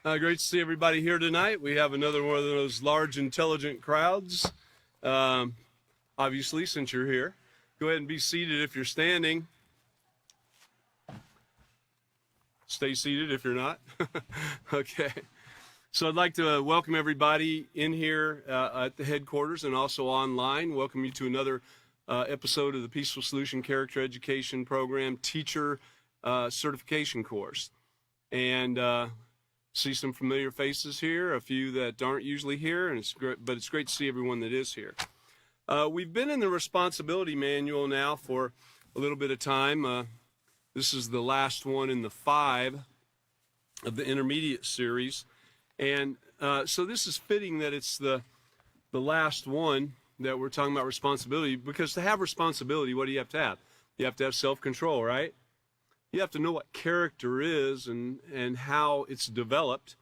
Great to see everybody here tonight. We have another one of those large, intelligent crowds. Obviously, since you're here, go ahead and be seated if you're standing. Stay seated if you're not. Okay. So I'd like to welcome everybody in here at the headquarters and also online. Welcome you to another episode of the Peaceful Solution Character Education Program Teacher Certification Course. And see some familiar faces here, a few that aren't usually here, and but it's great to see everyone that is here. We've been in the responsibility manual now for a little bit of time. This is the last one in the 5 of the intermediate series. And so this is fitting that it's the last one that we're talking about responsibility, because to have responsibility, what do you have to have? You have to have self-control, right? You have to know what character is and how it's developed.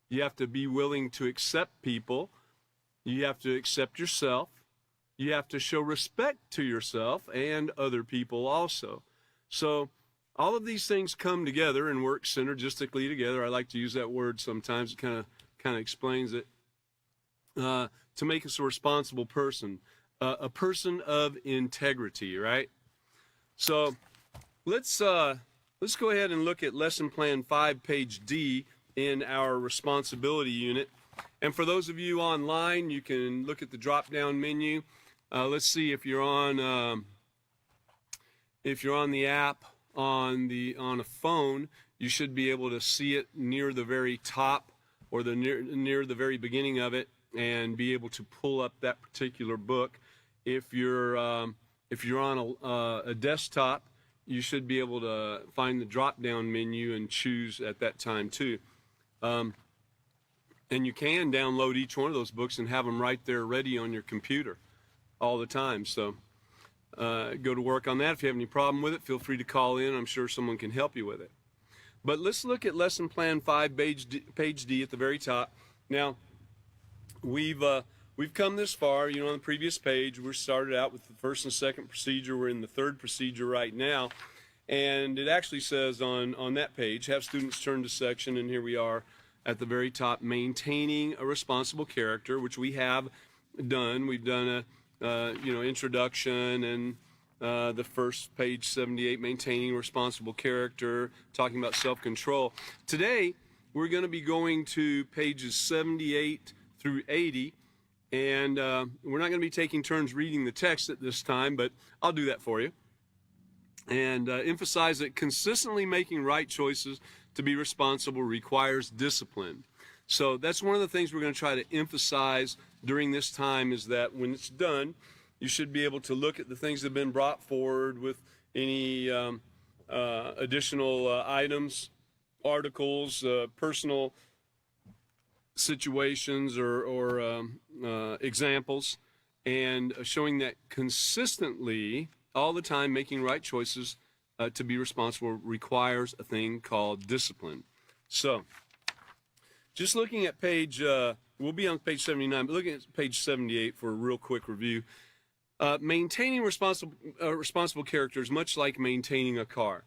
You have to be willing to accept people. You have to accept yourself. You have to show respect to yourself and other people also. So all of these things come together and work synergistically together. I like to use that word sometimes. It kind of explains it. To make us a responsible person, a person of integrity, right? So let's go ahead and look at Lesson Plan 5, page D in our responsibility unit. And for those of you online, you can look at the drop-down menu. Let's see if you're on the app on a phone, you should be able to see it near the very top or near the very beginning of it, and be able to pull up that particular book. If you're on a desktop, you should be able to find the drop-down menu and choose at that time too. And you can download each one of those books and have them right there ready on your computer all the time. So go to work on that. If you have any problem with it, feel free to call in. I'm sure someone can help you with it. But let's look at Lesson Plan 5, page D at the very top. Now, we've come this far. On the previous page, we started out with the first and second procedure. We're in the third procedure right now. And it actually says on that page, have students turn to section, and here we are at the very top, maintaining a responsible character, which we have done. We've done a introduction, and the first page 78, maintaining responsible character, talking about self-control. Today, we're going to be going to pages 78 through 80, and we're not going to be taking turns reading the text at this time, but I'll do that for you. And emphasize that consistently making right choices to be responsible requires discipline. So that's one of the things we're going to try to emphasize during this time, is that when it's done, you should be able to look at the things that have been brought forward with any additional items, articles, personal situations or examples, and showing that consistently, all the time, making right choices to be responsible requires a thing called discipline. So, just looking at page, we'll be on page 79, but looking at page 78 for a real quick review. Maintaining responsible character is much like maintaining a car.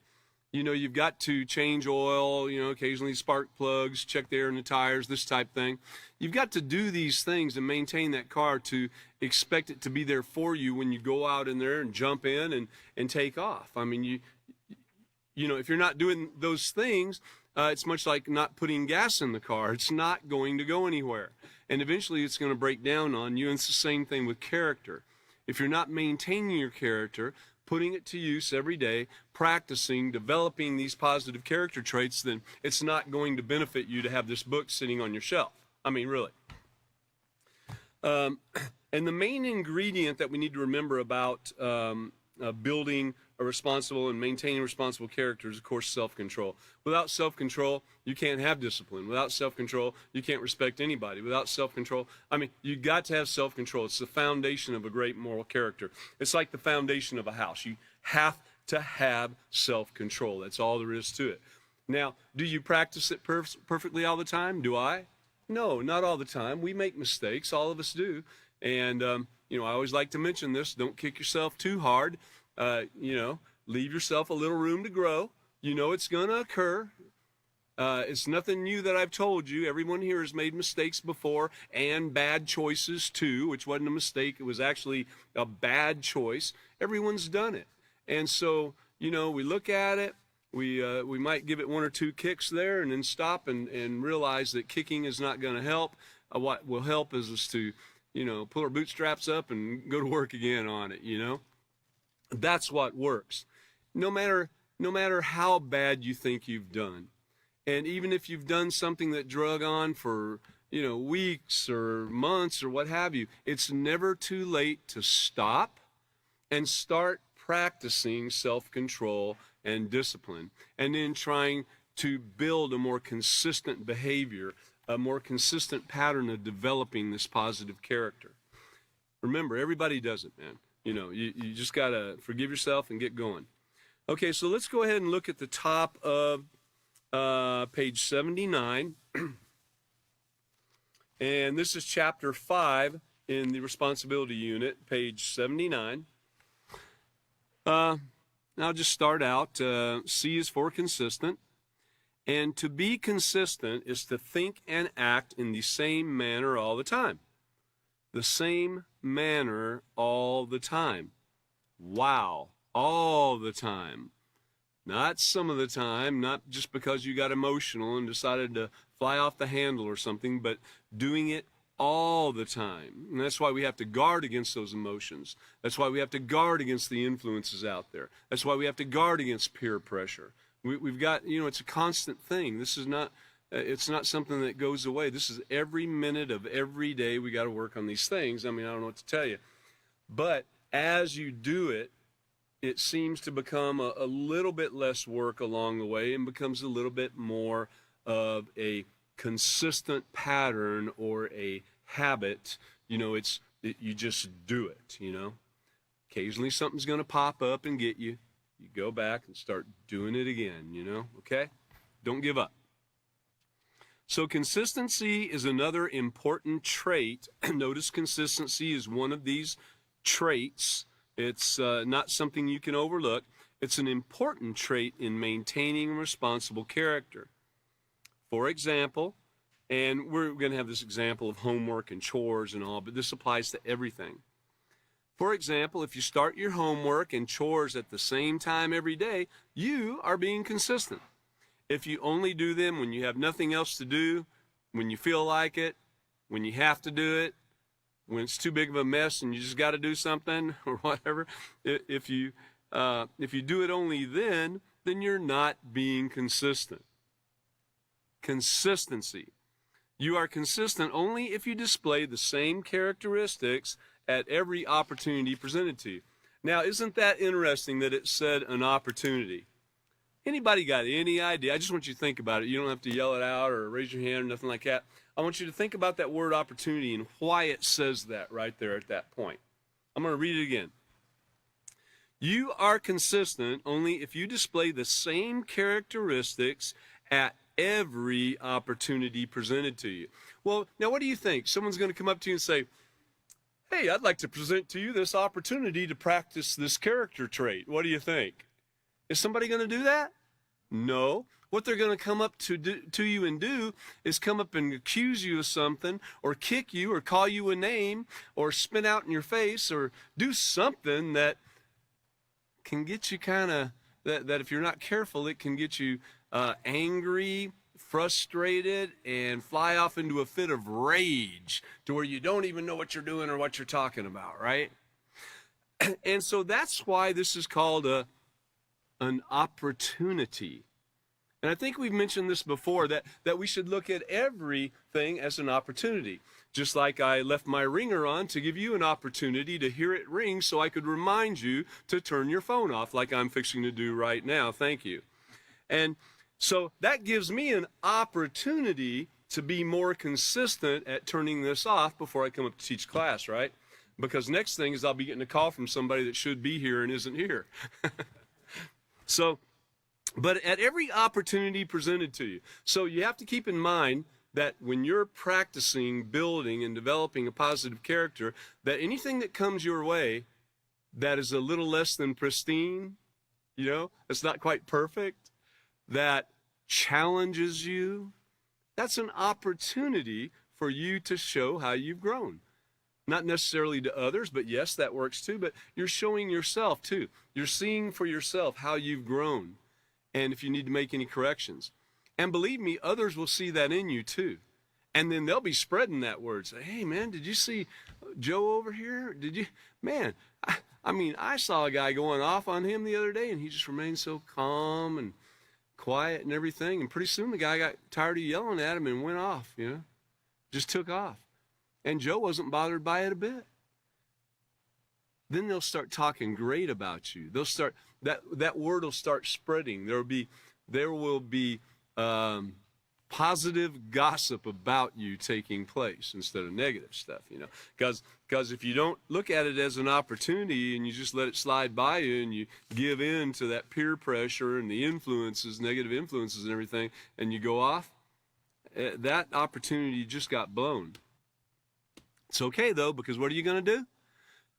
You've got to change oil, occasionally spark plugs, check the air in the tires, this type thing. You've got to do these things and maintain that car to expect it to be there for you when you go out in there and jump in and take off. I mean, if you're not doing those things, it's much like not putting gas in the car. It's not going to go anywhere. And eventually it's going to break down on you, and it's the same thing with character. If you're not maintaining your character, putting it to use every day, practicing, developing these positive character traits, then it's not going to benefit you to have this book sitting on your shelf. I mean, really. And the main ingredient that we need to remember about building a responsible and maintaining responsible character is, of course, self-control. Without self-control, you can't have discipline. Without self-control, you can't respect anybody. Without self-control, you got to have self-control. It's the foundation of a great moral character. It's like the foundation of a house. You have to have self-control. That's all there is to it. Now, do you practice it perfectly all the time? Do I? No, not all the time. We make mistakes. All of us do. And, I always like to mention this. Don't kick yourself too hard. Leave yourself a little room to grow. You know it's going to occur. It's nothing new that I've told you. Everyone here has made mistakes before and bad choices too, which wasn't a mistake. It was actually a bad choice. Everyone's done it. And so, you know, we look at it, we might give it one or two kicks there and then stop and realize that kicking is not going to help. What will help is us to, you know, pull our bootstraps up and go to work again on it, you know. That's what works. No matter how bad you think you've done. And even if you've done something that drug on for, you know, weeks or months or what have you, it's never too late to stop and start practicing self-control and discipline, and then trying to build a more consistent behavior, a more consistent pattern of developing this positive character. Remember, everybody does it, man. You know, you just got to forgive yourself and get going. Okay, so let's go ahead and look at the top of page 79. And this is chapter 5 in the responsibility unit, page 79. I'll just start out. C is for consistent. And to be consistent is to think and act in the same manner all the time. The same manner all the time. Wow, all the time. Not some of the time, not just because you got emotional and decided to fly off the handle or something, but doing it all the time. And that's why we have to guard against those emotions. That's why we have to guard against the influences out there. That's why we have to guard against peer pressure. We've got, you know, it's a constant thing. This is not, it's not something that goes away. This is every minute of every day we got to work on these things. I mean, I don't know what to tell you. But as you do it, it seems to become a little bit less work along the way and becomes a little bit more of a consistent pattern or a habit. You know, you just do it, you know. Occasionally something's going to pop up and get you. You go back and start doing it again, you know, okay? Don't give up. So consistency is another important trait. Notice consistency is one of these traits. It's not something you can overlook. It's an important trait in maintaining a responsible character. For example, and we're going to have this example of homework and chores and all, but this applies to everything. For example, if you start your homework and chores at the same time every day, you are being consistent. If you only do them when you have nothing else to do, when you feel like it, when you have to do it, when it's too big of a mess and you just got to do something or whatever, if you do it only then you're not being consistent. Consistency. You are consistent only if you display the same characteristics at every opportunity presented to you. Now, isn't that interesting that it said an opportunity? Anybody got any idea? I just want you to think about it. You don't have to yell it out or raise your hand or nothing like that. I want you to think about that word opportunity and why it says that right there at that point. I'm going to read it again. You are consistent only if you display the same characteristics at every opportunity presented to you. Well, now what do you think? Someone's going to come up to you and say, hey, I'd like to present to you this opportunity to practice this character trait. What do you think? Is somebody going to do that? No. What they're going to come up to you and do is come up and accuse you of something or kick you or call you a name or spit out in your face or do something that can get you kind of, that if you're not careful, it can get you angry, frustrated, and fly off into a fit of rage to where you don't even know what you're doing or what you're talking about, right? And so that's why this is called an opportunity. And I think we've mentioned this before, that we should look at everything as an opportunity. Just like I left my ringer on to give you an opportunity to hear it ring so I could remind you to turn your phone off like I'm fixing to do right now. Thank you. And so that gives me an opportunity to be more consistent at turning this off before I come up to teach class, right? Because next thing is I'll be getting a call from somebody that should be here and isn't here. So, but at every opportunity presented to you. So you have to keep in mind that when you're practicing building and developing a positive character, that anything that comes your way that is a little less than pristine, you know, it's not quite perfect, that challenges you, that's an opportunity for you to show how you've grown. Not necessarily to others, but yes, that works too, but you're showing yourself too. You're seeing for yourself how you've grown and if you need to make any corrections. And believe me, others will see that in you too. And then they'll be spreading that word. Say, hey man, did you see Joe over here? Did you, man, I mean, I saw a guy going off on him the other day and he just remained so calm and quiet and everything. And pretty soon the guy got tired of yelling at him and went off, you know, just took off. And Joe wasn't bothered by it a bit. Then they'll start talking great about you. They'll start, that word will start spreading. There will be positive gossip about you taking place instead of negative stuff, you know. Because if you don't look at it as an opportunity and you just let it slide by you and you give in to that peer pressure and the influences, negative influences and everything, and you go off, that opportunity just got blown. It's okay though, because what are you going to do?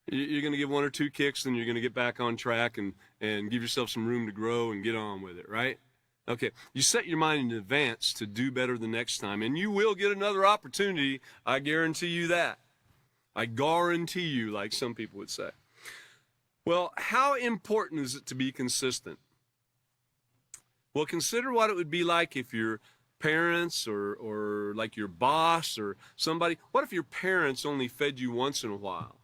You're going to give one or two kicks, and you're going to get back on track and give yourself some room to grow and get on with it, right? Okay, you set your mind in advance to do better the next time, and you will get another opportunity. I guarantee you that. I guarantee you, like some people would say. Well, how important is it to be consistent? Well, consider what it would be like if your parents or like your boss or somebody, what if your parents only fed you once in a while?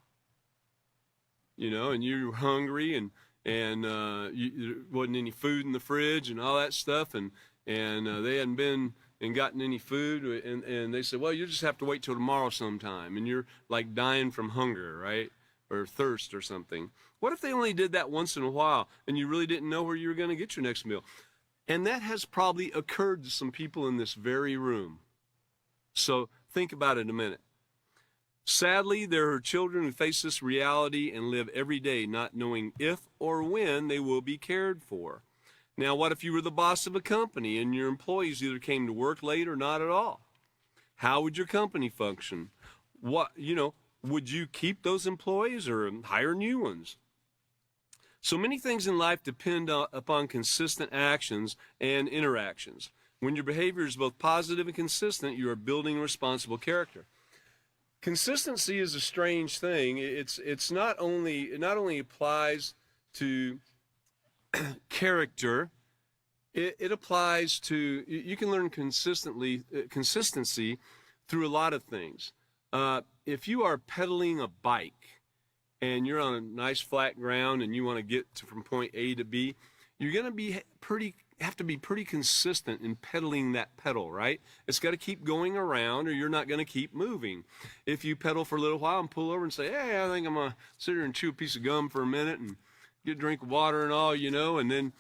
You know, and you were hungry and there wasn't any food in the fridge and all that stuff, and they hadn't been and gotten any food, and they said, well, you just have to wait till tomorrow sometime, and you're like dying from hunger, right, or thirst or something. What if they only did that once in a while, and you really didn't know where you were going to get your next meal? And that has probably occurred to some people in this very room. So think about it a minute. Sadly, there are children who face this reality and live every day not knowing if or when they will be cared for. Now, what if you were the boss of a company and your employees either came to work late or not at all? How would your company function? Would you keep those employees or hire new ones? So many things in life depend upon consistent actions and interactions. When your behavior is both positive and consistent, you are building responsible character. Consistency is a strange thing. It not only applies to character, it applies to, you can learn consistency through a lot of things. If you are pedaling a bike and you're on a nice flat ground and you want to get from point A to B, you're going to have to be pretty consistent in pedaling that pedal, right? It's got to keep going around or you're not going to keep moving. If you pedal for a little while and pull over and say, hey, I think I'm going to sit here and chew a piece of gum for a minute and get a drink of water and all, and then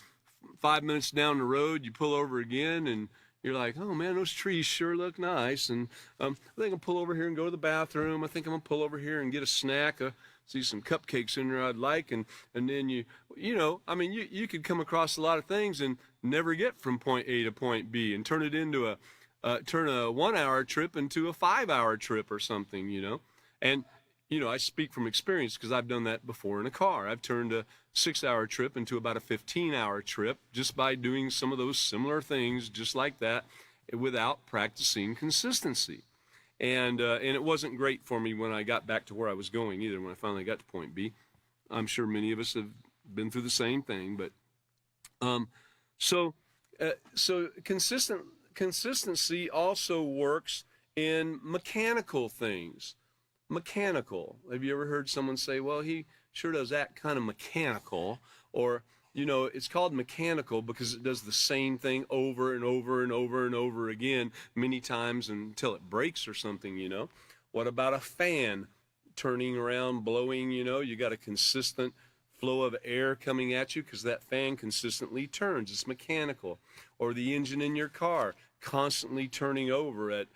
5 minutes down the road, you pull over again and you're like, oh man, those trees sure look nice. And I think I'll pull over here and go to the bathroom. I think I'm going to pull over here and get a snack. See some cupcakes in there I'd like. And then you could come across a lot of things and never get from point A to point B and turn it into turn a 1 hour trip into a 5 hour trip or something, And, I speak from experience because I've done that before in a car. I've turned a 6 hour trip into about a 15 hour trip just by doing some of those similar things just like that without practicing consistency. And it wasn't great for me when I got back to where I was going either, when I finally got to point B. I'm sure many of us have been through the same thing, but so consistency also works in mechanical things. Mechanical. Have you ever heard someone say, well, he sure does act kind of mechanical? Or, it's called mechanical because it does the same thing over and over and over and over again many times until it breaks or something, What about a fan turning around, blowing, you got a consistent flow of air coming at you because that fan consistently turns. It's mechanical. Or the engine in your car constantly turning over at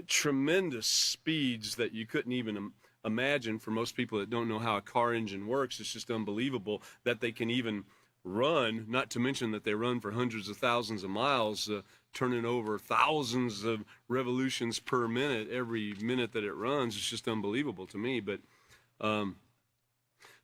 tremendous speeds that you couldn't even imagine. For most people that don't know how a car engine works, it's just unbelievable that they can even run, not to mention that they run for hundreds of thousands of miles, turning over thousands of revolutions per minute every minute that it runs. It's just unbelievable to me. But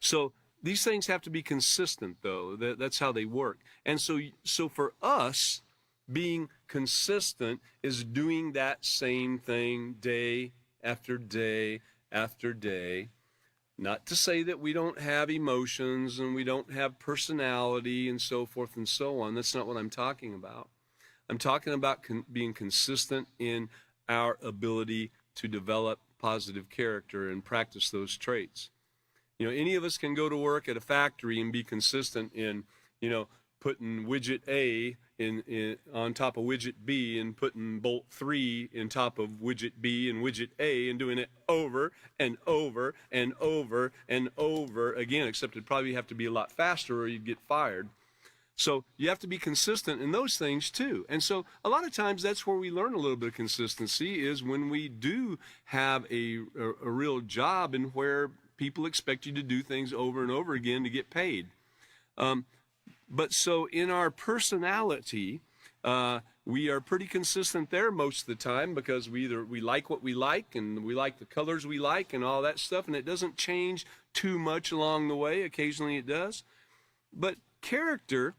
so these things have to be consistent, though. That's how they work. And so for us, being consistent is doing that same thing day after day after day. Not to say that we don't have emotions and we don't have personality and so forth and so on. That's not what I'm talking about. I'm talking about being consistent in our ability to develop positive character and practice those traits. You know, any of us can go to work at a factory and be consistent in, you know, putting widget A in on top of widget B and putting bolt 3 in top of widget B and widget A and doing it over and over and over and over again, except it'd probably have to be a lot faster or you'd get fired. So you have to be consistent in those things too. And so a lot of times that's where we learn a little bit of consistency, is when we do have a real job and where people expect you to do things over and over again to get paid. But so in our personality, we are pretty consistent there most of the time, because we like what we like and we like the colors we like and all that stuff, and it doesn't change too much along the way. Occasionally it does. But character,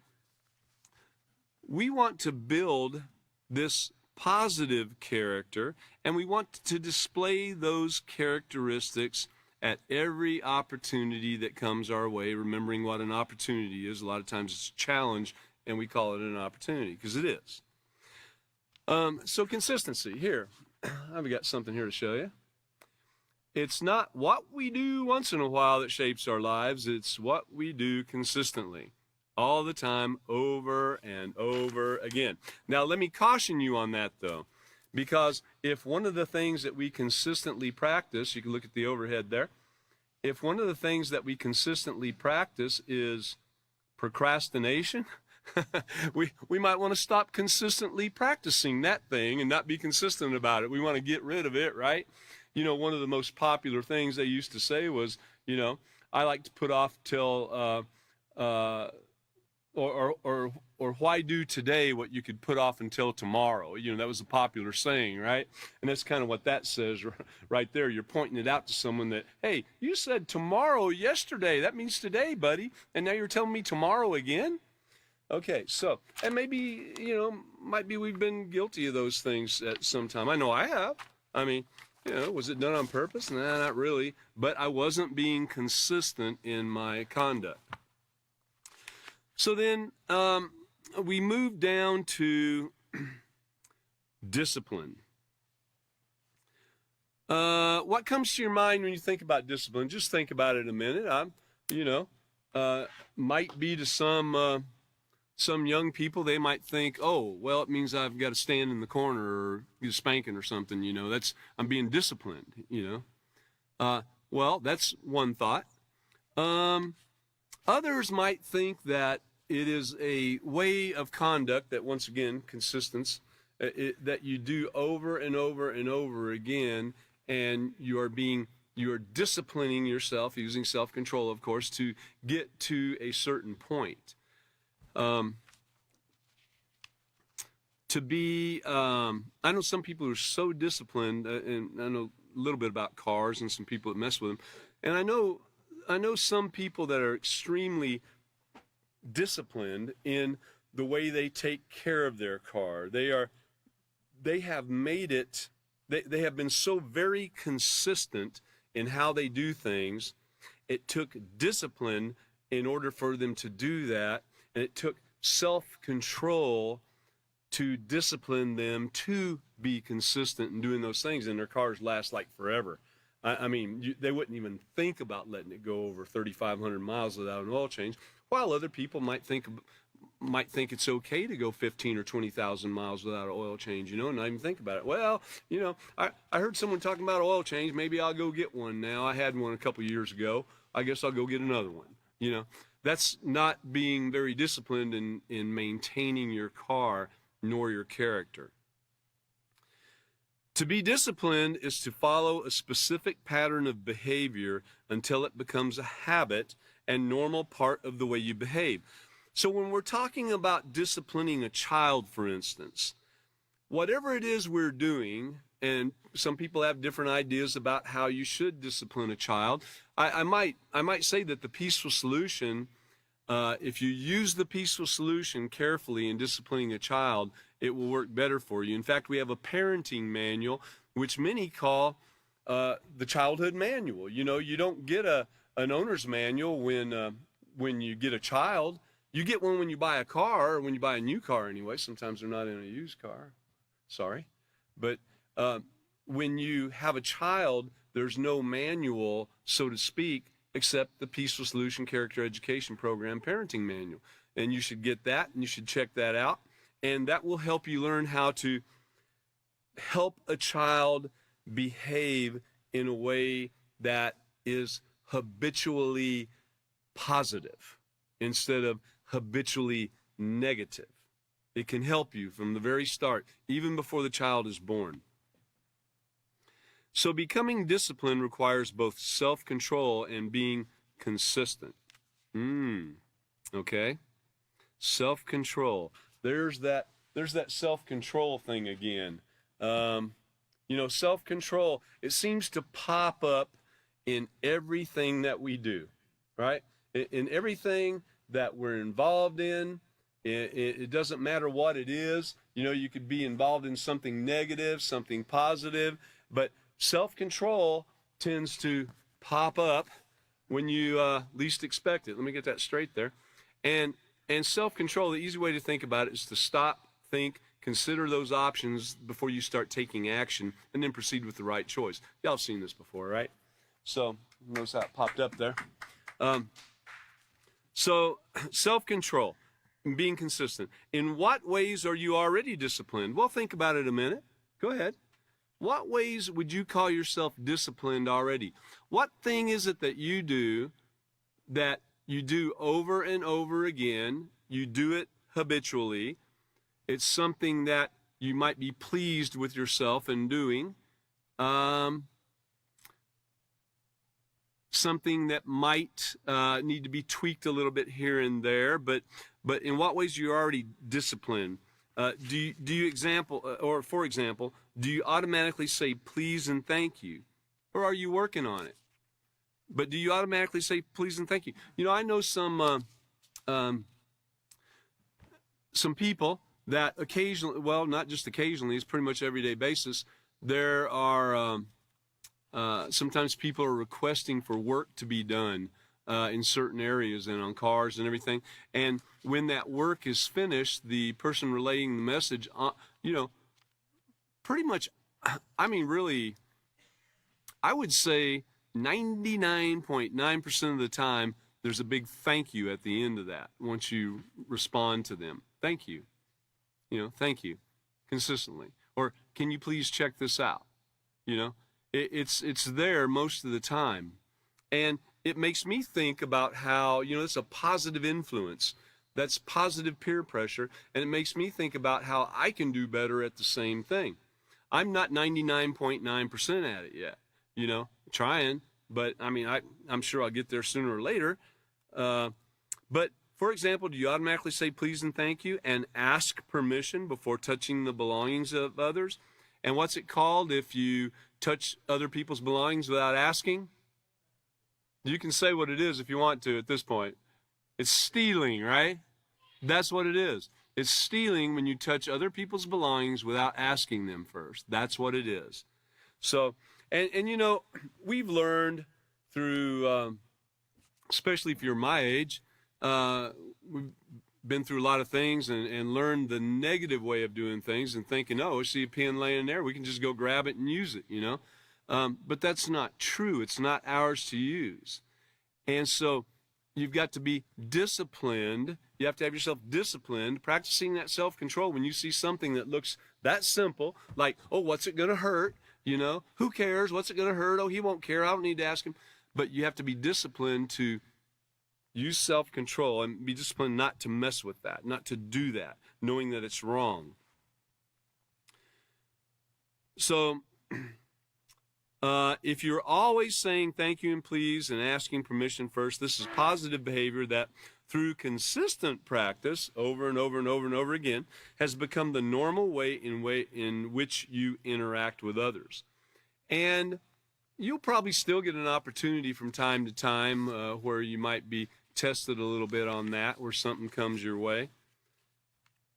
we want to build this positive character, and we want to display those characteristics at every opportunity that comes our way, remembering what an opportunity is. A lot of times it's a challenge, and we call it an opportunity, because it is. So consistency. Here, I've got something here to show you. It's not what we do once in a while that shapes our lives. It's what we do consistently, all the time, over and over again. Now, let me caution you on that, though. Because if one of the things that we consistently practice, you can look at the overhead there, if one of the things that we consistently practice is procrastination, we might want to stop consistently practicing that thing and not be consistent about it. We want to get rid of it, right? You know, one of the most popular things they used to say was, you know, I like to put off till, or why do today what you could put off until tomorrow? You know, that was a popular saying, right? And that's kind of what that says right there. You're pointing it out to someone that, hey, you said tomorrow yesterday. That means today, buddy. And now you're telling me tomorrow again? Okay, so, and maybe, you know, might be we've been guilty of those things at some time. I know I have. I mean, you know, was it done on purpose? Nah, not really. But I wasn't being consistent in my conduct. So then we move down to discipline. What comes to your mind when you think about discipline? Just think about it a minute. Might be to some young people, they might think, oh, well, it means I've got to stand in the corner or get a spanking or something. You know, I'm being disciplined. You know, well, that's one thought. Others might think that it is a way of conduct that, once again, consistence, that you do over and over and over again, and you are disciplining yourself, using self-control, of course, to get to a certain point. I know some people who are so disciplined, and I know a little bit about cars and some people that mess with them, and I know some people that are extremely disciplined in the way they take care of their car. They have made it, they have been so very consistent in how they do things. It took discipline in order for them to do that, and it took self-control to discipline them to be consistent in doing those things, and their cars last like forever. I mean, they wouldn't even think about letting it go over 3,500 miles without an oil change, while other people might think it's okay to go 15 or 20,000 miles without an oil change, you know, and not even think about it. Well, you know, I heard someone talking about an oil change. Maybe I'll go get one now. I had one a couple years ago. I guess I'll go get another one. You know, that's not being very disciplined in maintaining your car nor your character. To be disciplined is to follow a specific pattern of behavior until it becomes a habit and normal part of the way you behave. So when we're talking about disciplining a child, for instance, whatever it is we're doing, and some people have different ideas about how you should discipline a child. I might say that the peaceful solution, if you use the peaceful solution carefully in disciplining a child, it will work better for you. In fact, we have a parenting manual, which many call the childhood manual. You know, you don't get an owner's manual when you get a child. You get one when you buy a car, or when you buy a new car anyway. Sometimes they're not in a used car. Sorry. But when you have a child, there's no manual, so to speak, except the Peaceful Solution Character Education Program Parenting Manual. And you should get that, and you should check that out. And that will help you learn how to help a child behave in a way that is habitually positive instead of habitually negative. It can help you from the very start, even before the child is born. So becoming disciplined requires both self-control and being consistent. Okay? Self-control. There's that self-control thing again. You know, self-control, it seems to pop up in everything that we do, right? In everything that we're involved in. It doesn't matter what it is. You know, you could be involved in something negative, something positive, but self-control tends to pop up when you least expect it. Let me get that straight there. And self-control, the easy way to think about it is to stop, think, consider those options before you start taking action, and then proceed with the right choice. Y'all have seen this before, right? So notice how it popped up there. So self-control, being consistent. In what ways are you already disciplined? Well, think about it a minute. Go ahead. What ways would you call yourself disciplined already? What thing is it that you do over and over again? You do it habitually. It's something that you might be pleased with yourself in doing. Something that might need to be tweaked a little bit here and there, but in what ways are you already disciplined? Do you for example, do you automatically say please and thank you? Or are you working on it? But do you automatically say please and thank you? You know, I know some people that occasionally, well, not just occasionally, it's pretty much everyday basis, there are sometimes people are requesting for work to be done in certain areas and on cars and everything. And when that work is finished, the person relaying the message, you know, pretty much, I mean, really, I would say 99.9% of the time, there's a big thank you at the end of that once you respond to them. Thank you. You know, thank you, consistently. Or can you please check this out? You know, it's there most of the time. And it makes me think about how, you know, it's a positive influence. That's positive peer pressure. And it makes me think about how I can do better at the same thing. I'm not 99.9% at it yet, you know, trying. But, I mean, I'm sure I'll get there sooner or later. But, for example, do you automatically say please and thank you and ask permission before touching the belongings of others? And what's it called if you touch other people's belongings without asking? You can say what it is if you want to at this point. It's stealing, right? That's what it is. It's stealing when you touch other people's belongings without asking them first. That's what it is. So, and you know, we've learned through, especially if you're my age, we've been through a lot of things and learned the negative way of doing things and thinking, oh, I see a pen laying there, we can just go grab it and use it, you know. But that's not true. It's not ours to use. And so you've got to be disciplined. You have to have yourself disciplined, practicing that self-control when you see something that looks that simple, like, oh, what's it going to hurt? You know, who cares? What's it going to hurt? Oh, he won't care. I don't need to ask him. But you have to be disciplined to use self-control and be disciplined not to mess with that, not to do that, knowing that it's wrong. So if you're always saying thank you and please and asking permission first, this is positive behavior that through consistent practice over and over and over and over again, has become the normal way in which you interact with others. And you'll probably still get an opportunity from time to time where you might be tested a little bit on that, where something comes your way.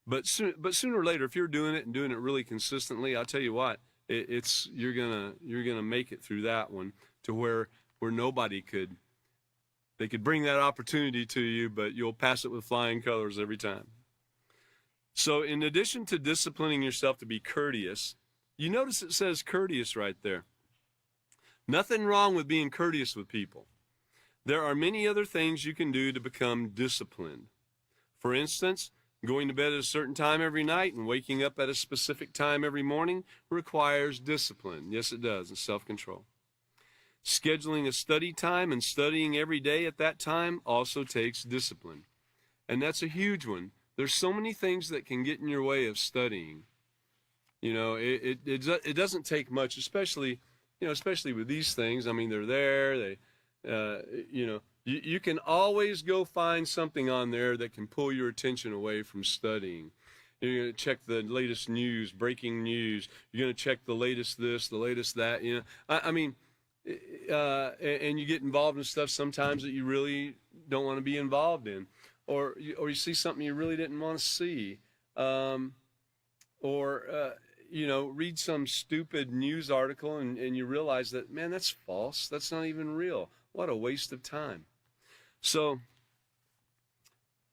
But sooner or later, if you're doing it and doing it really consistently, I'll tell you what, you're gonna make it through that one to where nobody could. They could bring that opportunity to you, but you'll pass it with flying colors every time. So in addition to disciplining yourself to be courteous, you notice it says courteous right there. Nothing wrong with being courteous with people. There are many other things you can do to become disciplined. For instance, going to bed at a certain time every night and waking up at a specific time every morning requires discipline. Yes, it does, and self-control. Scheduling a study time and studying every day at that time also takes discipline. And that's a huge one. There's so many things that can get in your way of studying. You know, it doesn't take much, especially with these things. I mean, they're there. You can always go find something on there that can pull your attention away from studying. You're going to check the latest news, breaking news. You're going to check the latest this, the latest that. You know, and you get involved in stuff sometimes that you really don't want to be involved in, or you see something you really didn't want to see, read some stupid news article and you realize that, man, that's false. That's not even real. What a waste of time. So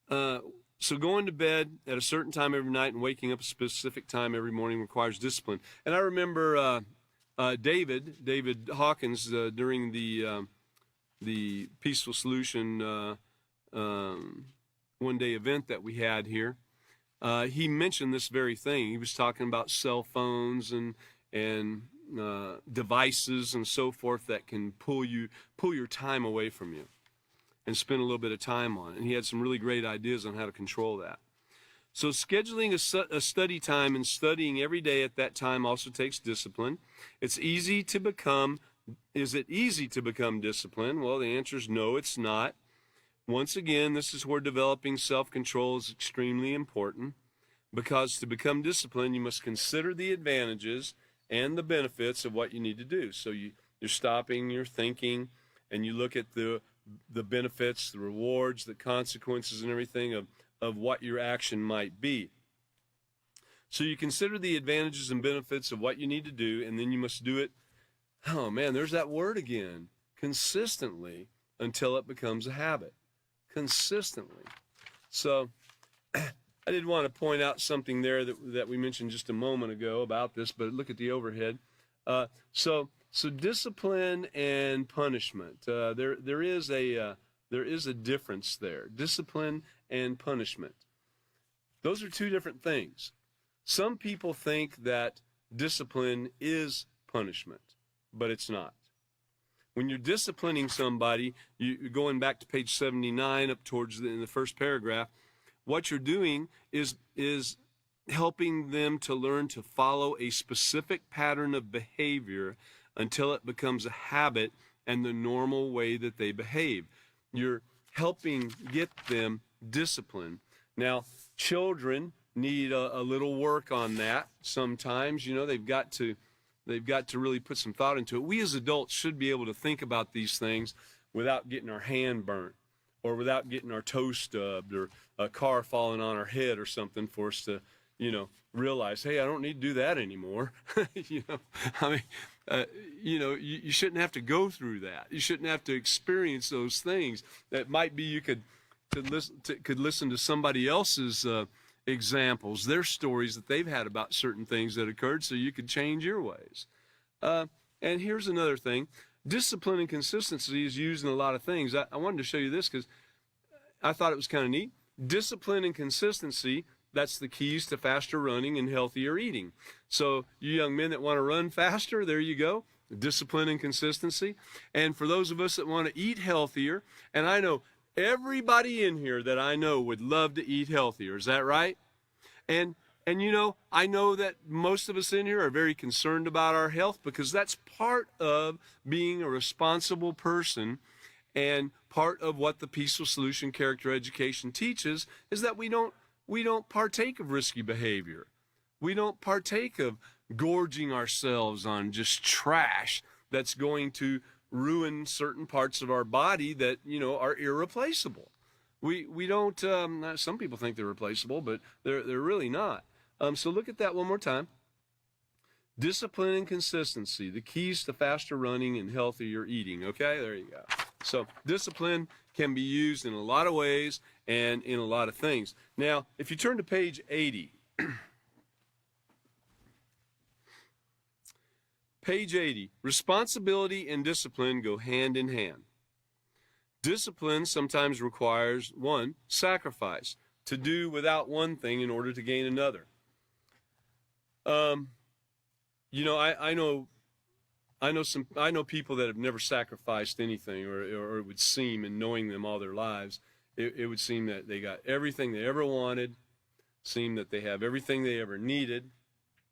going to bed at a certain time every night and waking up a specific time every morning requires discipline. And I remember David Hawkins during the Peaceful Solution one-day event that we had here. He mentioned this very thing. He was talking about cell phones and devices and so forth that can pull your time away from you and spend a little bit of time on it. And he had some really great ideas on how to control that. So scheduling a study time and studying every day at that time also takes discipline. Is it easy to become disciplined? Well, the answer is no, it's not. Once again, this is where developing self-control is extremely important, because to become disciplined, you must consider the advantages and the benefits of what you need to do. So you're stopping, you're thinking, and you look at the benefits, the rewards, the consequences, and everything of what your action might be. So you consider the advantages and benefits of what you need to do, and then you must do it, oh man, there's that word again, consistently, until it becomes a habit. Consistently. So I did want to point out something there that we mentioned just a moment ago about this, but look at the overhead. So discipline and punishment. There is a difference there. Discipline and punishment. Those are two different things. Some people think that discipline is punishment, but it's not. When you're disciplining somebody, you're going back to page 79 up towards in the first paragraph, what you're doing is helping them to learn to follow a specific pattern of behavior until it becomes a habit and the normal way that they behave. You're helping get them disciplined. Now, children need a little work on that. Sometimes, they've got to really put some thought into it. We as adults should be able to think about these things without getting our hand burnt or without getting our toe stubbed or a car falling on our head or something for us to, realize, hey, I don't need to do that anymore. You shouldn't have to go through that. You shouldn't have to experience those things. That might be you could listen to somebody else's examples, their stories that they've had about certain things that occurred, so you could change your ways. And here's another thing. Discipline and consistency is used in a lot of things. I wanted to show you this because I thought it was kind of neat. Discipline and consistency, that's the keys to faster running and healthier eating. So you young men that want to run faster, there you go. Discipline and consistency. And for those of us that want to eat healthier, and I know everybody in here that I know would love to eat healthier. Is that right? And I know that most of us in here are very concerned about our health because that's part of being a responsible person And part of what the Peaceful Solution Character Education teaches is that we don't partake of risky behavior. We don't partake of gorging ourselves on just trash that's going to ruin certain parts of our body that, are irreplaceable. We don't, some people think they're replaceable, but they're really not. So look at that one more time. Discipline and consistency, the keys to faster running and healthier eating. Okay, there you go. So discipline can be used in a lot of ways and in a lot of things. Now, if you turn to page 80, page 80, responsibility and discipline go hand in hand. Discipline sometimes requires, one, sacrifice, to do without one thing in order to gain another. I know people that have never sacrificed anything, or it would seem, in knowing them all their lives, it would seem that they got everything they ever wanted, seemed that they have everything they ever needed,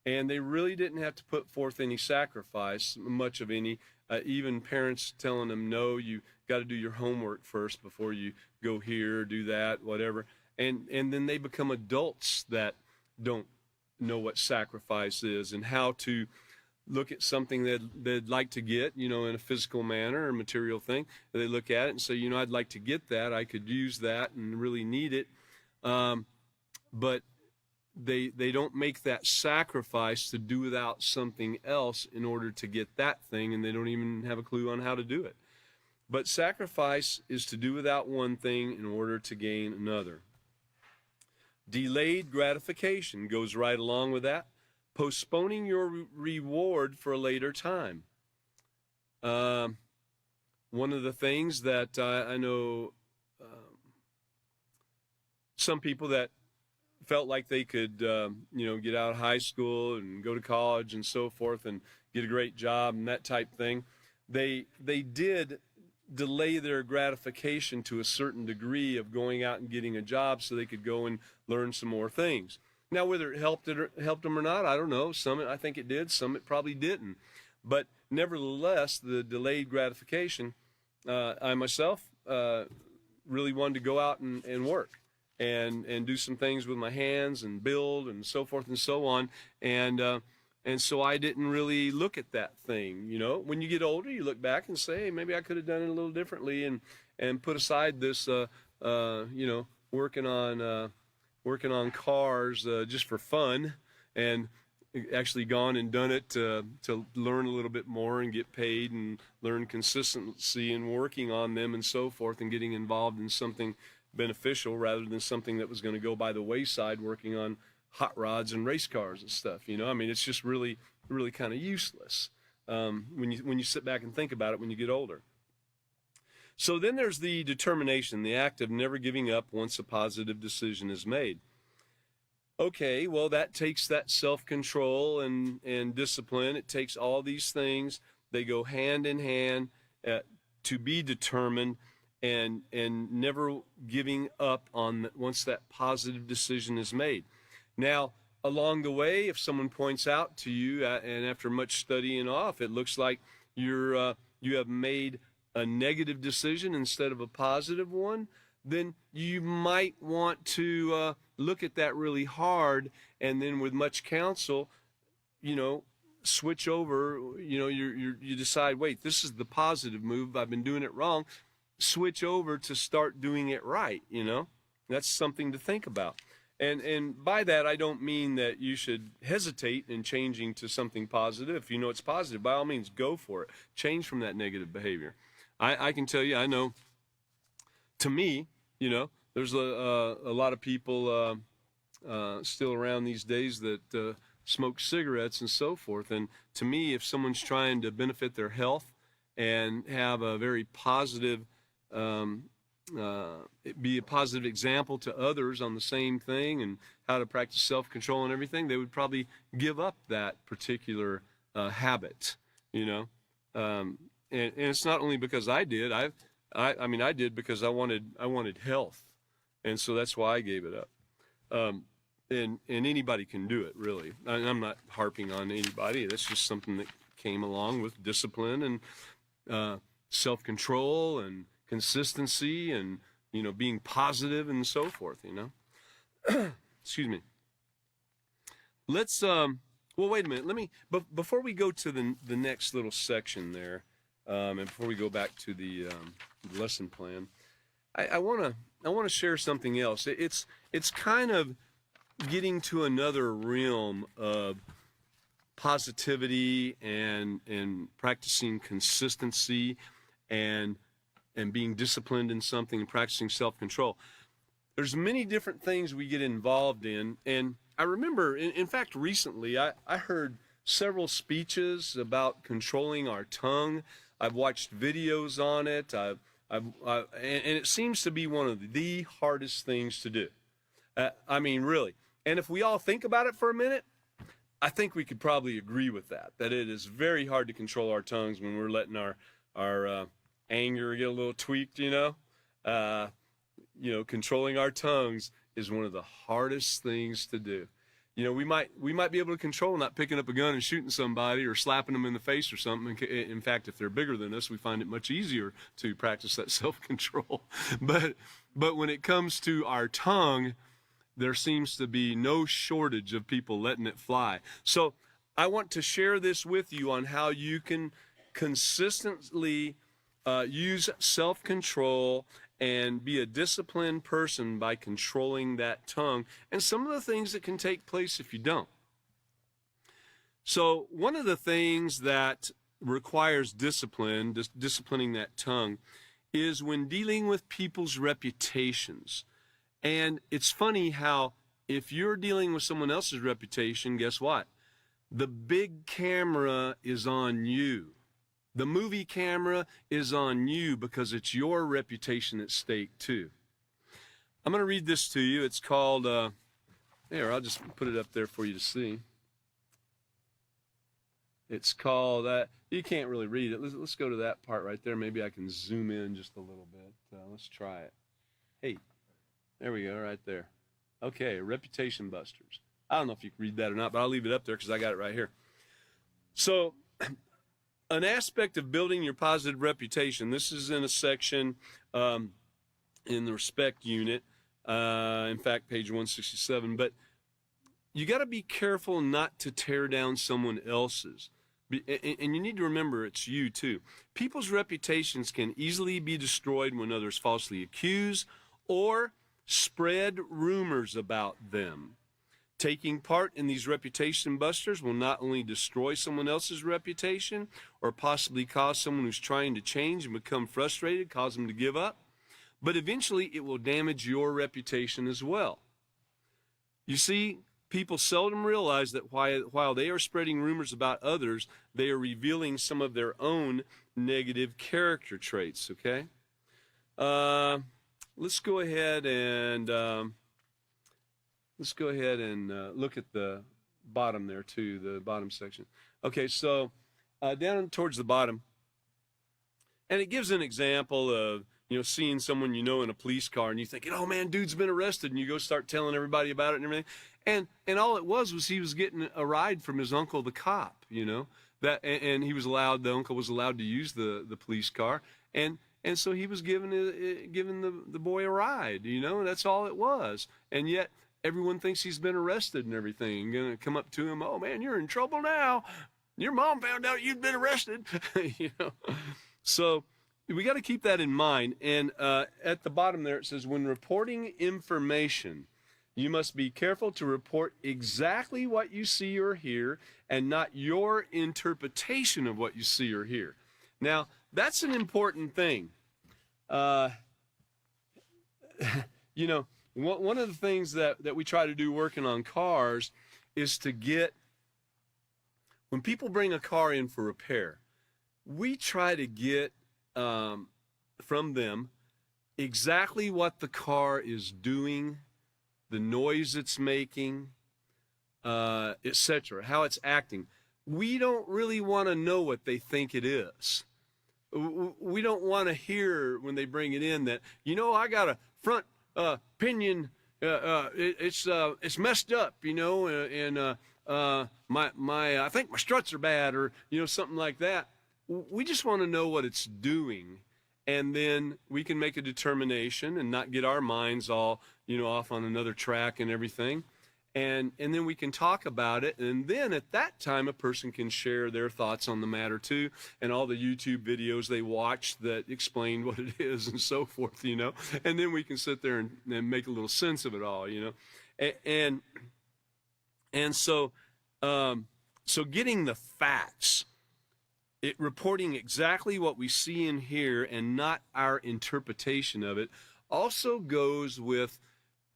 and they really didn't have to put forth any sacrifice, much of any, even parents telling them, no, you got to do your homework first before you go here, do that, whatever. And then they become adults that don't know what sacrifice is and how to look at something that they'd like to get, in a physical manner or material thing. They look at it and say, I'd like to get that. I could use that and really need it. But they don't make that sacrifice to do without something else in order to get that thing, and they don't even have a clue on how to do it. But sacrifice is to do without one thing in order to gain another. Delayed gratification goes right along with that. Postponing your reward for a later time. One of the things that I know some people that felt like they could, get out of high school and go to college and so forth and get a great job and that type thing, they did delay their gratification to a certain degree of going out and getting a job so they could go and learn some more things. Now, whether it helped them or not, I don't know. Some, I think it did. Some, it probably didn't. But nevertheless, the delayed gratification, I myself really wanted to go out and work and do some things with my hands and build and so forth and so on. And so I didn't really look at that thing. When you get older, you look back and say, hey, maybe I could have done it a little differently and put aside this, working on cars just for fun, and actually gone and done it to learn a little bit more and get paid and learn consistency in working on them and so forth, and getting involved in something beneficial rather than something that was going to go by the wayside, working on hot rods and race cars and stuff. It's just really, really kind of useless when you sit back and think about it when you get older. So then there's the determination, the act of never giving up once a positive decision is made. Okay, well, that takes that self-control and discipline. It takes all these things. They go hand in hand to be determined and never giving up on once that positive decision is made. Now, along the way, if someone points out to you, and after much studying off, it looks like you have made a negative decision instead of a positive one, then you might want to look at that really hard, and then with much counsel, switch over. You decide, wait, this is the positive move. I've been doing it wrong. Switch over to start doing it right. That's something to think about. And by that, I don't mean that you should hesitate in changing to something positive. If you know it's positive, by all means, go for it. Change from that negative behavior. I can tell you, I know, to me, there's a lot of people still around these days that smoke cigarettes and so forth. And to me, if someone's trying to benefit their health and have a very positive be a positive example to others on the same thing and how to practice self-control and everything, they would probably give up that particular habit, and it's not only because I did. I did because I wanted health, and so that's why I gave it up. And anybody can do it, really. I'm not harping on anybody. That's just something that came along with discipline and self-control and consistency and, being positive and so forth, Excuse me. Let's, well, wait a minute. Let me, before we go to the next little section there, and before we go back to the lesson plan, I want to share something else. It's kind of getting to another realm of positivity and practicing consistency and being disciplined in something and practicing self-control. There's many different things we get involved in, and I remember, in fact, recently I heard several speeches about controlling our tongue. I've watched videos on it. And it seems to be one of the hardest things to do. I mean, really. And if we all think about it for a minute, I think we could probably agree with that it is very hard to control our tongues when we're letting our anger get a little tweaked, controlling our tongues is one of the hardest things to do. We might be able to control not picking up a gun and shooting somebody or slapping them in the face or something. In fact, if they're bigger than us, we find it much easier to practice that self-control. But when it comes to our tongue, there seems to be no shortage of people letting it fly. So I want to share this with you on how you can consistently use self-control and be a disciplined person by controlling that tongue, and some of the things that can take place if you don't. So one of the things that requires discipline, disciplining that tongue, is when dealing with people's reputations. And it's funny how if you're dealing with someone else's reputation, guess what? The big camera is on you. The movie camera is on you because it's your reputation at stake too. I'm going to read this to you. It's called, here, I'll just put it up there for you to see. It's called, you can't really read it. Let's go to that part right there. Maybe I can zoom in just a little bit. Let's try it. Hey, there we go, right there. Okay, Reputation Busters. I don't know if you can read that or not, but I'll leave it up there because I got it right here. So, an aspect of building your positive reputation, this is in a section in the respect unit, in fact, page 167, but you got to be careful not to tear down someone else's. And you need to remember it's you too. People's reputations can easily be destroyed when others falsely accuse or spread rumors about them. Taking part in these reputation busters will not only destroy someone else's reputation or possibly cause someone who's trying to change and become frustrated, cause them to give up, but eventually it will damage your reputation as well. You see, people seldom realize that while they are spreading rumors about others, they are revealing some of their own negative character traits, okay? Let's go ahead and look at the bottom there too, the bottom section. Okay, so down towards the bottom, and it gives an example of, seeing someone in a police car, and you think, oh man, dude's been arrested, and you go start telling everybody about it and everything, and all it was he was getting a ride from his uncle, the cop, that, and the uncle was allowed to use the police car, and so he was giving the boy a ride, and that's all it was, and yet everyone thinks he's been arrested and everything. Going to come up to him, oh man, you're in trouble now. Your mom found out you'd been arrested. So we got to keep that in mind. And at the bottom there it says, when reporting information, you must be careful to report exactly what you see or hear and not your interpretation of what you see or hear. Now, that's an important thing. One of the things that we try to do working on cars is to get, when people bring a car in for repair, we try to get from them exactly what the car is doing, the noise it's making, etc., how it's acting. We don't really want to know what they think it is. We don't want to hear when they bring it in that, I got a front pinion, it's messed up, and I think my struts are bad, or something like that. We just want to know what it's doing, and then we can make a determination and not get our minds all, off on another track and everything. And then we can talk about it, and then at that time a person can share their thoughts on the matter too, and all the YouTube videos they watch that explain what it is and so forth, and then we can sit there and make a little sense of it all, and so getting the facts, reporting exactly what we see in here and not our interpretation of it, also goes with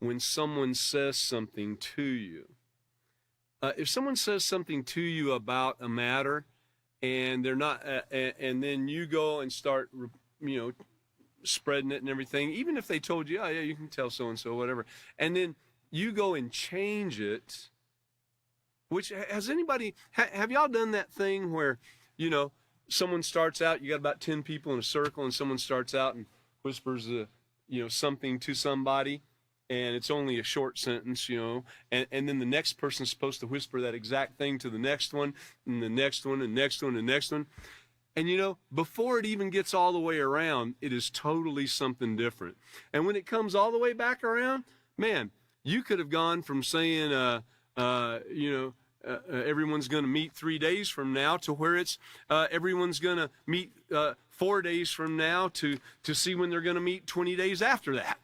when someone says something to you. If someone says something to you about a matter, and they're not, and then you go and start, spreading it and everything, even if they told you, oh yeah, you can tell so and so, whatever, and then you go and change it. Which have y'all done that thing where, someone starts out, you got about 10 people in a circle, and someone starts out and whispers, something to somebody, and it's only a short sentence, and then the next person's supposed to whisper that exact thing to the next one, and the next one, and next one, and next one. And before it even gets all the way around, it is totally something different. And when it comes all the way back around, man, you could have gone from saying, everyone's going to meet 3 days from now to where it's everyone's going to meet 4 days from now to see when they're going to meet 20 days after that.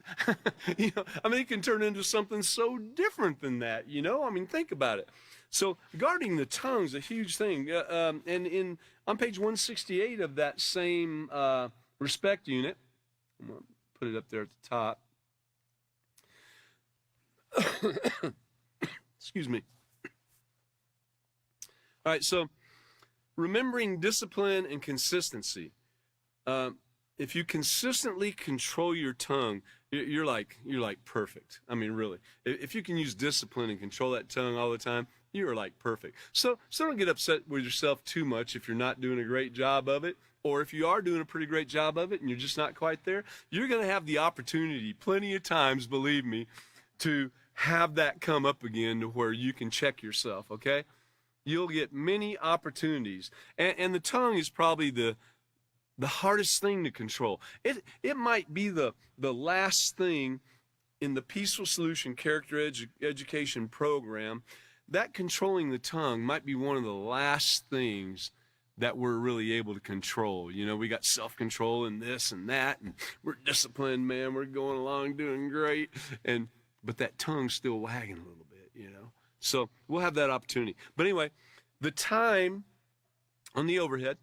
It can turn into something so different than that, think about it. So guarding the tongue is a huge thing. And on page 168 of that same respect unit, I'm going to put it up there at the top. Excuse me. All right, so remembering discipline and consistency. If you consistently control your tongue, you're like perfect. Really. If you can use discipline and control that tongue all the time, you are like perfect. So don't get upset with yourself too much if you're not doing a great job of it, or if you are doing a pretty great job of it and you're just not quite there. You're going to have the opportunity plenty of times, believe me, to have that come up again to where you can check yourself, okay? You'll get many opportunities. And the tongue is probably the hardest thing to control. It might be the last thing in the Peaceful Solution Character Education program. That controlling the tongue might be one of the last things that we're really able to control. We got self-control and this and that, and we're disciplined, man. We're going along doing great. But that tongue's still wagging a little bit, So we'll have that opportunity. But anyway, the time on the overhead,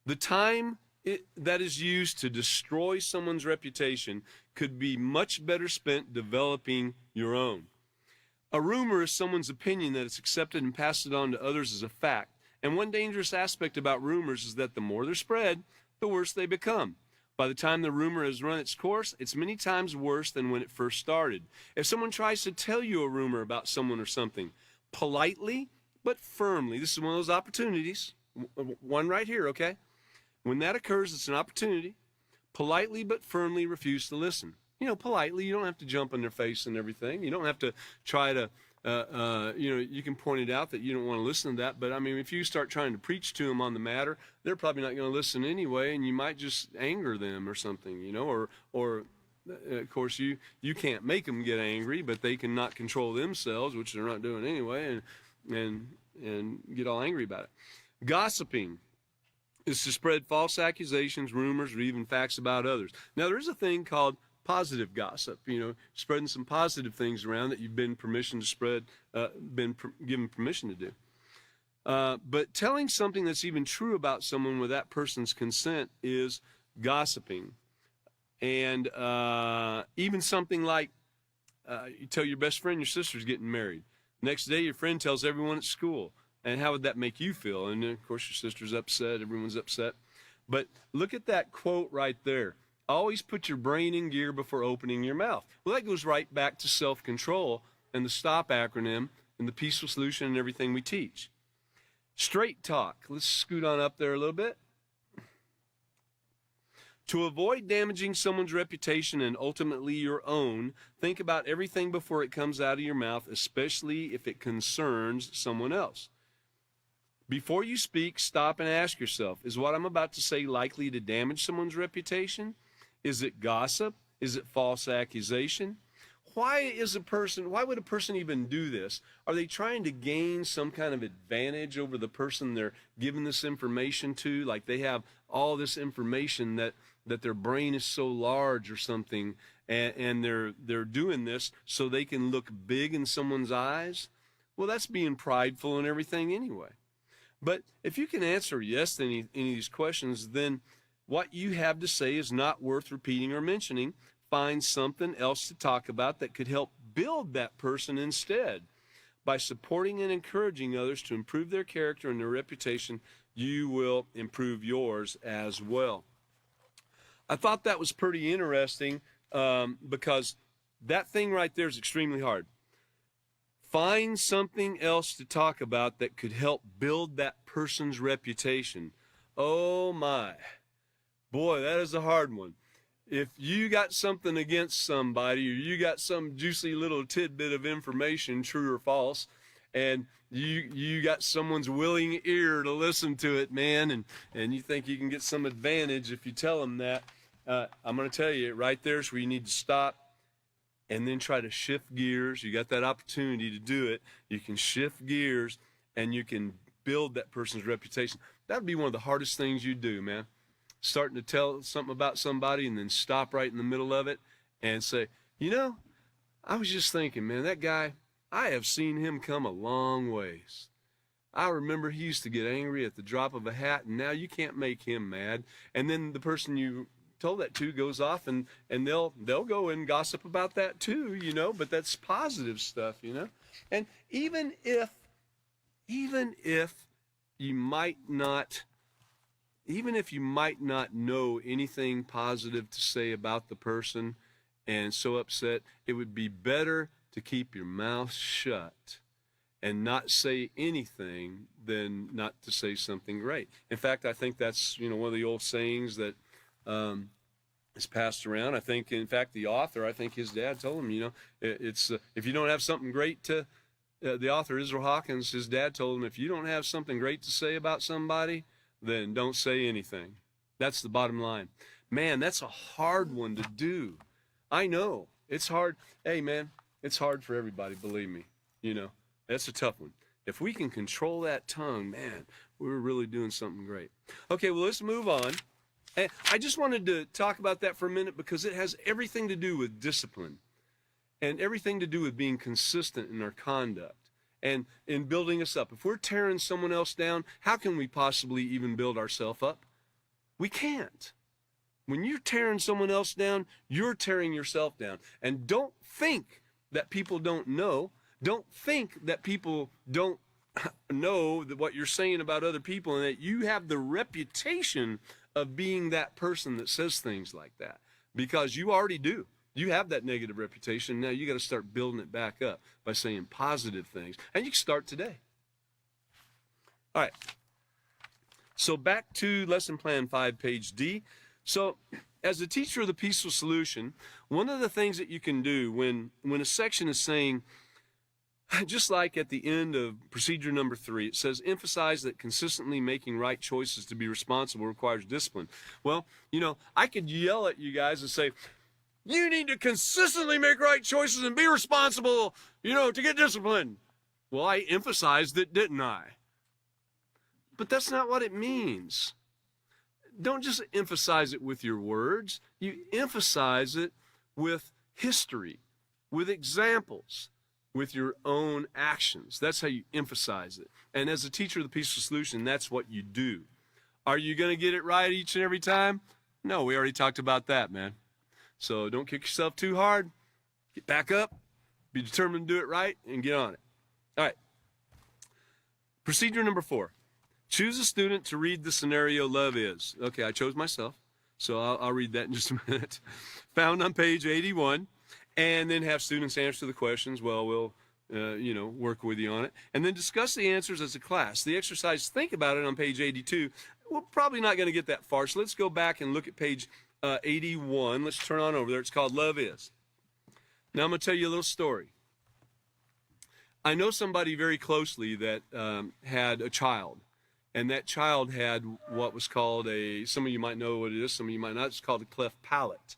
the time that is used to destroy someone's reputation could be much better spent developing your own. A rumor is someone's opinion that is accepted and passed it on to others as a fact. And one dangerous aspect about rumors is that the more they're spread, the worse they become. By the time the rumor has run its course, it's many times worse than when it first started. If someone tries to tell you a rumor about someone or something, politely but firmly, this is one of those opportunities, one right here, okay? When that occurs, it's an opportunity. Politely but firmly refuse to listen. Politely, you don't have to jump in their face and everything. You don't have to try to, you can point it out that you don't want to listen to that. But, if you start trying to preach to them on the matter, they're probably not going to listen anyway, and you might just anger them or something, or of course, you can't make them get angry, but they can not control themselves, which they're not doing anyway, and get all angry about it. Gossiping is to spread false accusations, rumors, or even facts about others. Now, there is a thing called positive gossip, spreading some positive things around that you've been permission to spread, given permission to do. But telling something that's even true about someone with that person's consent is gossiping. And even something like you tell your best friend your sister's getting married. Next day, your friend tells everyone at school. And how would that make you feel? And of course, your sister's upset. Everyone's upset. But look at that quote right there. Always put your brain in gear before opening your mouth. Well, that goes right back to self-control and the STOP acronym and the Peaceful Solution and everything we teach. Straight talk. Let's scoot on up there a little bit. To avoid damaging someone's reputation and ultimately your own, think about everything before it comes out of your mouth, especially if it concerns someone else. Before you speak, stop and ask yourself, is what I'm about to say likely to damage someone's reputation? Is it gossip? Is it false accusation? Why would a person even do this? Are they trying to gain some kind of advantage over the person they're giving this information to? Like they have all this information that their brain is so large or something, and they're doing this so they can look big in someone's eyes? Well, that's being prideful and everything anyway. But if you can answer yes to any of these questions, then what you have to say is not worth repeating or mentioning. Find something else to talk about that could help build that person instead. By supporting and encouraging others to improve their character and their reputation, you will improve yours as well. I thought that was pretty interesting because that thing right there is extremely hard. Find something else to talk about that could help build that person's reputation. Oh my. Boy, that is a hard one. If you got something against somebody, or you got some juicy little tidbit of information, true or false, and you got someone's willing ear to listen to it, man, and you think you can get some advantage if you tell them that, I'm going to tell you, right there's where you need to stop and then try to shift gears. You got that opportunity to do it. You can shift gears, and you can build that person's reputation. That would be one of the hardest things you do, man. Starting to tell something about somebody and then stop right in the middle of it and say, you know, I was just thinking, man, that guy, I have seen him come a long ways. I remember he used to get angry at the drop of a hat, and now you can't make him mad. And then the person you told that to goes off, and they'll go and gossip about that too, you know, but that's positive stuff, you know. And even if you might not know anything positive to say about the person and so upset, it would be better to keep your mouth shut and not say anything than not to say something great. In fact, I think that's, you know, one of the old sayings that is passed around. I think, in fact, the author, I think his dad told him, you know, it's if you don't have something great to, the author Israel Hawkins, his dad told him, if you don't have something great to say about somebody, then don't say anything. That's the bottom line. Man, that's a hard one to do. I know. It's hard. Hey, man, it's hard for everybody, believe me. You know, that's a tough one. If we can control that tongue, man, we're really doing something great. Okay, well, let's move on. And I just wanted to talk about that for a minute because it has everything to do with discipline and everything to do with being consistent in our conduct and in building us up. If we're tearing someone else down, how can we possibly even build ourselves up? We can't. When you're tearing someone else down, you're tearing yourself down. And don't think that people don't know. Don't think that people don't know that what you're saying about other people and that you have the reputation of being that person that says things like that, because you already do. You have that negative reputation. Now you got to start building it back up by saying positive things. And you can start today. All right. So back to lesson plan 5, page D. So as a teacher of the Peaceful Solution, one of the things that you can do when a section is saying, just like at the end of procedure number 3, it says, emphasize that consistently making right choices to be responsible requires discipline. Well, you know, I could yell at you guys and say, you need to consistently make right choices and be responsible, you know, to get disciplined. Well, I emphasized it, didn't I? But that's not what it means. Don't just emphasize it with your words. You emphasize it with history, with examples, with your own actions. That's how you emphasize it. And as a teacher of the Peaceful Solution, that's what you do. Are you going to get it right each and every time? No, we already talked about that, man. So don't kick yourself too hard. Get back up. Be determined to do it right and get on it. All right. Procedure number 4. Choose a student to read the scenario love is. Okay, I chose myself, so I'll read that in just a minute. Found on page 81. And then have students answer the questions. Well, we'll, work with you on it. And then discuss the answers as a class. The exercise, think about it on page 82. We're probably not going to get that far, so let's go back and look at page 81. Let's turn on over there. It's called Love Is. Now I'm going to tell you a little story. I know somebody very closely that had a child, And that child had what was called some of you might know what it is, some of you might not, it's called a cleft palate.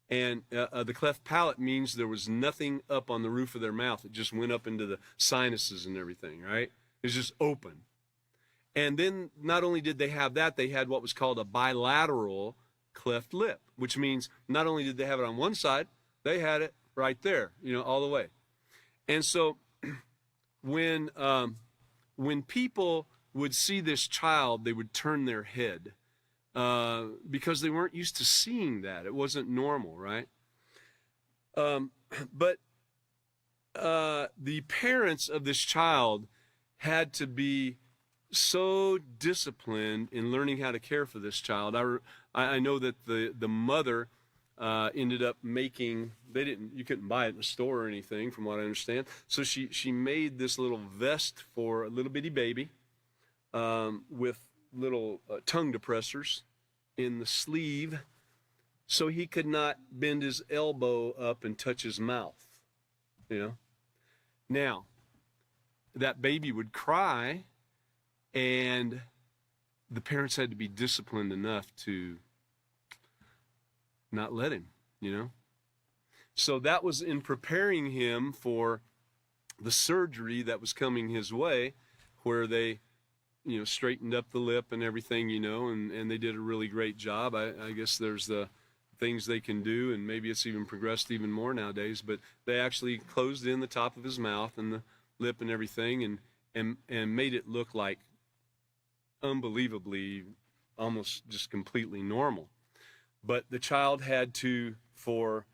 And the cleft palate means there was nothing up on the roof of their mouth. It just went up into the sinuses and everything, right? It was just open. And then not only did they have that, they had what was called a bilateral cleft lip, which means not only did they have it on one side, they had it right there, all the way. And so when people would see this child, they would turn their head because they weren't used to seeing that. It wasn't normal, right? But the parents of this child had to be so disciplined in learning how to care for this child. I know that the mother ended up making, you couldn't buy it in a store or anything from what I understand. So she made this little vest for a little bitty baby with little tongue depressors in the sleeve so he could not bend his elbow up and touch his mouth, Now, that baby would cry, and the parents had to be disciplined enough to not let him, So that was in preparing him for the surgery that was coming his way, where they, straightened up the lip and everything, and they did a really great job. I guess there's the things they can do, and maybe it's even progressed even more nowadays, but they actually closed in the top of his mouth and the lip and everything and made it look like unbelievably, almost just completely normal. But the child had to, for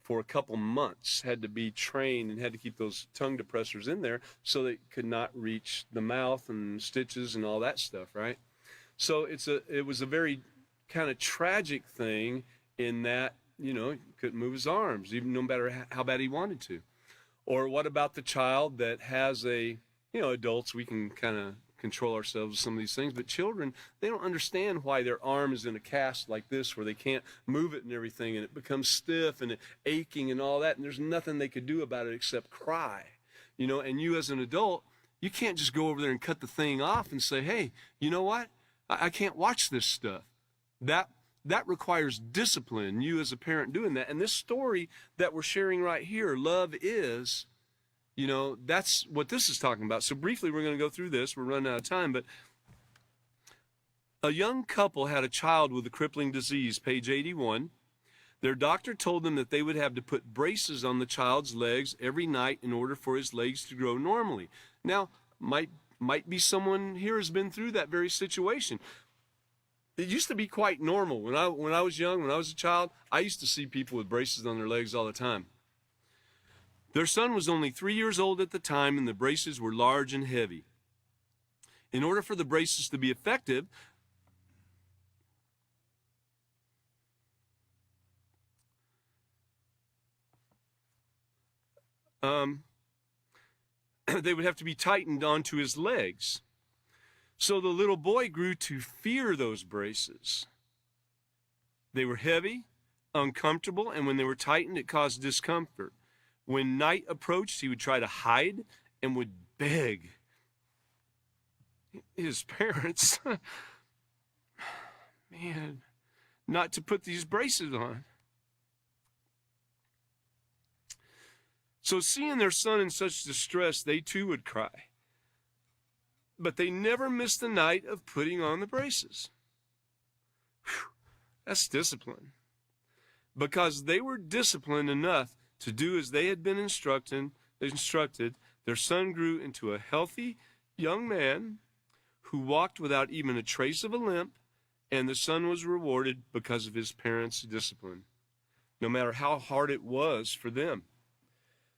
a couple months, had to be trained and had to keep those tongue depressors in there so they could not reach the mouth and stitches and all that stuff, right? So it was a very kind of tragic thing in that, he couldn't move his arms, even no matter how bad he wanted to. Or what about the child that has adults, we can kind of control ourselves with some of these things, but children, they don't understand why their arm is in a cast like this where they can't move it and everything, and it becomes stiff and aching and all that, and there's nothing they could do about it except cry. And you as an adult, you can't just go over there and cut the thing off and say, hey, you know what? I can't watch this stuff. That requires discipline, you as a parent doing that. And this story that we're sharing right here, Love Is, that's what this is talking about. So briefly, we're going to go through this. We're running out of time, but a young couple had a child with a crippling disease, page 81. Their doctor told them that they would have to put braces on the child's legs every night in order for his legs to grow normally. Now, might be someone here has been through that very situation. It used to be quite normal. When I was young, when I was a child, I used to see people with braces on their legs all the time. Their son was only 3 years old at the time, and the braces were large and heavy. In order for the braces to be effective, they would have to be tightened onto his legs. So the little boy grew to fear those braces. They were heavy, uncomfortable, and when they were tightened, it caused discomfort. When night approached, he would try to hide and would beg his parents, not to put these braces on. So seeing their son in such distress, they too would cry. But they never missed the night of putting on the braces. Whew, that's discipline. Because they were disciplined enough to do as they had been instructed, their son grew into a healthy young man who walked without even a trace of a limp, and the son was rewarded because of his parents' discipline, no matter how hard it was for them.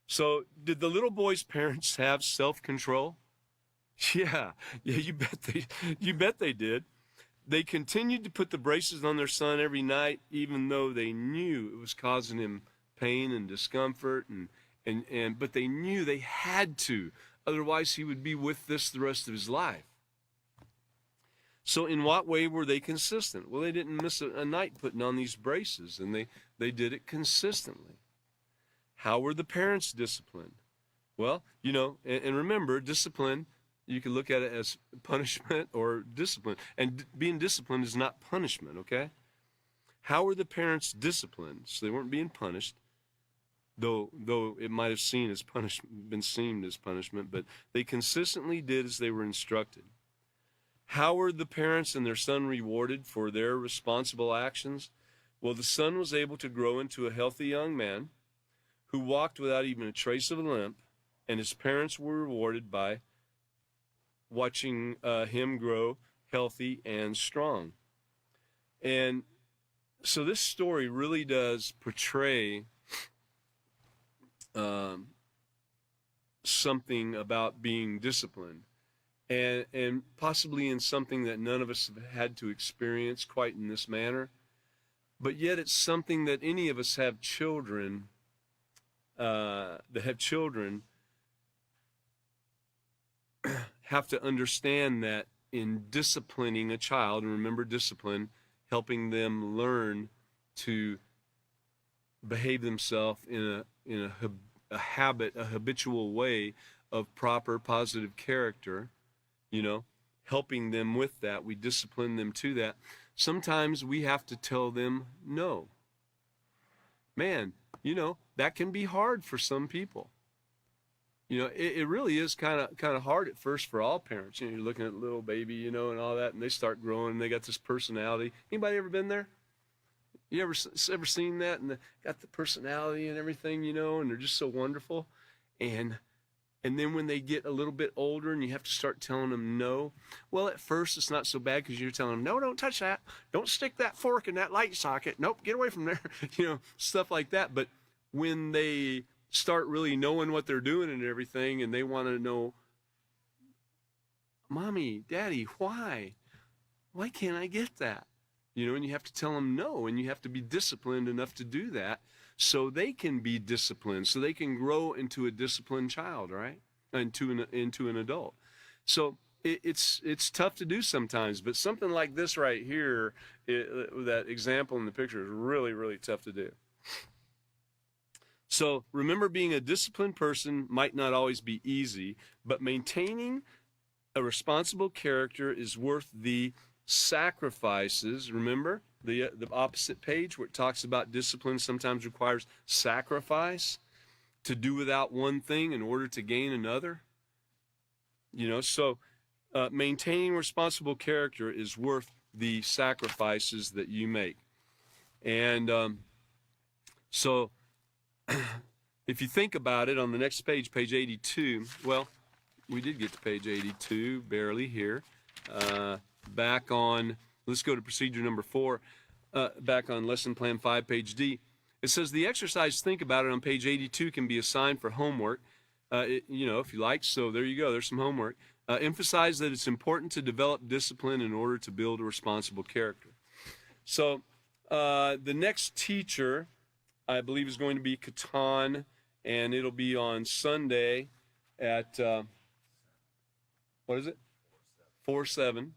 So, did the little boy's parents have self-control? Yeah, you bet they did. They continued to put the braces on their son every night, even though they knew it was causing him pain and discomfort, but they knew they had to. Otherwise, he would be with this the rest of his life. So in what way were they consistent? Well, they didn't miss a night putting on these braces, and they did it consistently. How were the parents disciplined? Well, and remember, discipline You can look at it as punishment or discipline. And being disciplined is not punishment, okay? How were the parents disciplined? So they weren't being punished, though it might have been seen as punishment, but they consistently did as they were instructed. How were the parents and their son rewarded for their responsible actions? Well, the son was able to grow into a healthy young man who walked without even a trace of a limp, and his parents were rewarded by watching him grow healthy and strong. And so this story really does portray something about being disciplined, and possibly in something that none of us have had to experience quite in this manner, but yet it's something that any of us have children, have to understand that in disciplining a child, and remember discipline, helping them learn to behave themselves in a habitual way of proper positive character, helping them with that. We discipline them to that. Sometimes we have to tell them no. Man, that can be hard for some people. It really is kind of hard at first for all parents. You're looking at a little baby, and all that, and they start growing, and they got this personality. Anybody ever been there? You ever seen that? And they got the personality and everything, and they're just so wonderful. And then when they get a little bit older and you have to start telling them no, well, at first it's not so bad because you're telling them, no, don't touch that. Don't stick that fork in that light socket. Nope, get away from there. Stuff like that. But when they start really knowing what they're doing and everything, and they want to know, Mommy, Daddy, why? Why can't I get that? And you have to tell them no, and you have to be disciplined enough to do that so they can be disciplined, so they can grow into a disciplined child, right? Into an adult. So it's tough to do sometimes, but something like this right here, that example in the picture, is really, really tough to do. So remember, being a disciplined person might not always be easy, but maintaining a responsible character is worth the sacrifices. Remember the opposite page where it talks about discipline sometimes requires sacrifice, to do without one thing in order to gain another. So maintaining responsible character is worth the sacrifices that you make. And so if you think about it, on the next page, page 82, well, we did get to page 82, barely here. Back on, let's go to procedure number 4, back on lesson plan 5, page D. It says the exercise, think about it, on page 82 can be assigned for homework, if you like. So there you go, there's some homework. Emphasize that it's important to develop discipline in order to build a responsible character. So the next teacher, I believe, is going to be Catan, and it'll be on Sunday at, 4/7.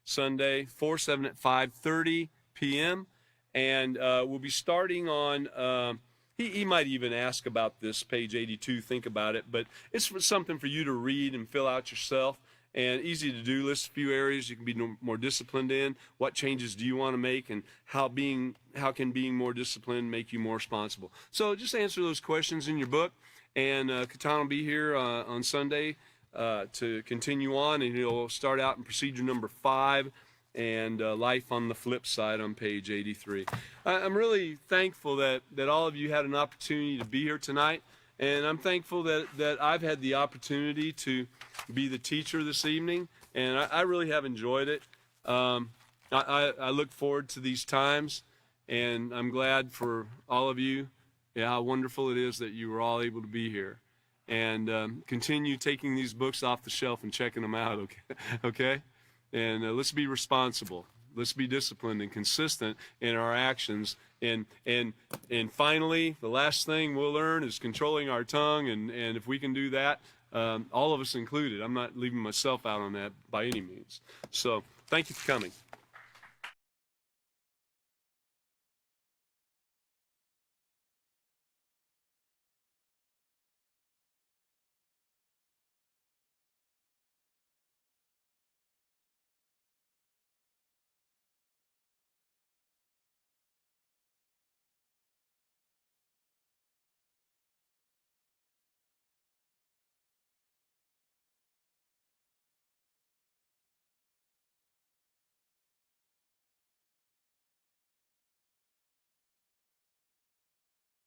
Sunday, 4/7 at 5:30 p.m. And we'll be starting on, he might even ask about this, page 82, think about it, but it's something for you to read and fill out yourself, and easy to do. List a few areas you can be more disciplined in. What changes do you want to make, and how can being more disciplined make you more responsible? So just answer those questions in your book, and Catan will be here on Sunday to continue on, and he'll start out in procedure number 5 and life on the flip side on page 83. I'm really thankful that all of you had an opportunity to be here tonight, and I'm thankful that I've had the opportunity to be the teacher this evening, and I really have enjoyed it. I look forward to these times, and I'm glad for all of you, how wonderful it is that you were all able to be here. And continue taking these books off the shelf and checking them out, okay? And let's be responsible. Let's be disciplined and consistent in our actions. And finally, the last thing we'll learn is controlling our tongue. And if we can do that, all of us included. I'm not leaving myself out on that by any means. So thank you for coming.